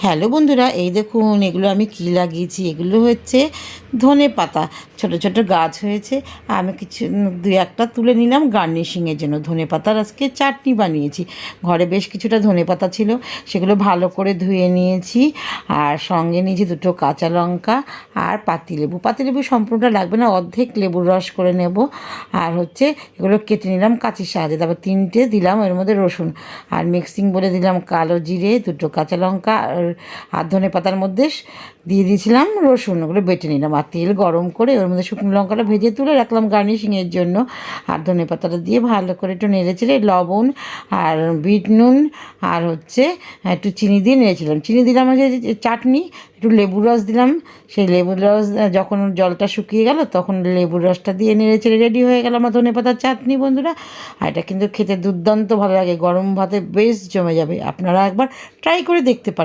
Hello বন্ধুরা, এই দেখুন এগুলো আমি কী লাগিয়েছি। এগুলো হচ্ছে ধনেপাতা। ছোট ছোট গাছ হয়েছে। আমি কিছু দু একটা তুলে নিলাম গার্নিশিংয়ের জন্য। ধনেপাতার আজকে চাটনি বানিয়েছি। ঘরে বেশ কিছুটা ধনেপাতা ছিল, সেগুলো ভালো করে ধুয়ে নিয়েছি। আর সঙ্গে নিয়েছি দুটো কাঁচা লঙ্কা আর পাতিলেবু। পাতিলেবু সম্পূর্ণটা লাগবে না, অর্ধেক লেবুর রস করে নেব। আর হচ্ছে এগুলো কেটে নিলাম কাঁচির সাহায্যে। তারপর তিনটে দিলাম এর মধ্যে রসুন, আর মিক্সিং বলে দিলাম কালো জিরে, দুটো কাঁচা লঙ্কা আর ধনেপাতার মধ্যে দিয়ে দিয়েছিলাম রসুন। ওগুলো বেটে নিলাম আর তেল গরম করে ওর মধ্যে শুকনো লঙ্কাটা ভেজে তুলে রাখলাম গার্নিশিংয়ের জন্য। আর ধনেপাতাটা দিয়ে ভালো করে একটু নেড়েচেড়ে লবণ আর বিট নুন আর হচ্ছে একটু চিনি দিয়ে নেড়েছিলাম। চিনি দিলাম হচ্ছে চাটনি, একটু লেবুর রস দিলাম। সেই লেবুর রস যখন জলটা শুকিয়ে গেল তখন লেবুর রসটা দিয়ে নেড়েচেড়ে রেডি হয়ে গেল আমার ধনেপাতার চাটনি বন্ধুরা। আর এটা কিন্তু খেতে দুর্দান্ত ভালো লাগে, গরম ভাতে বেশ জমে যাবে। আপনারা একবার ট্রাই করে দেখতে পারেন।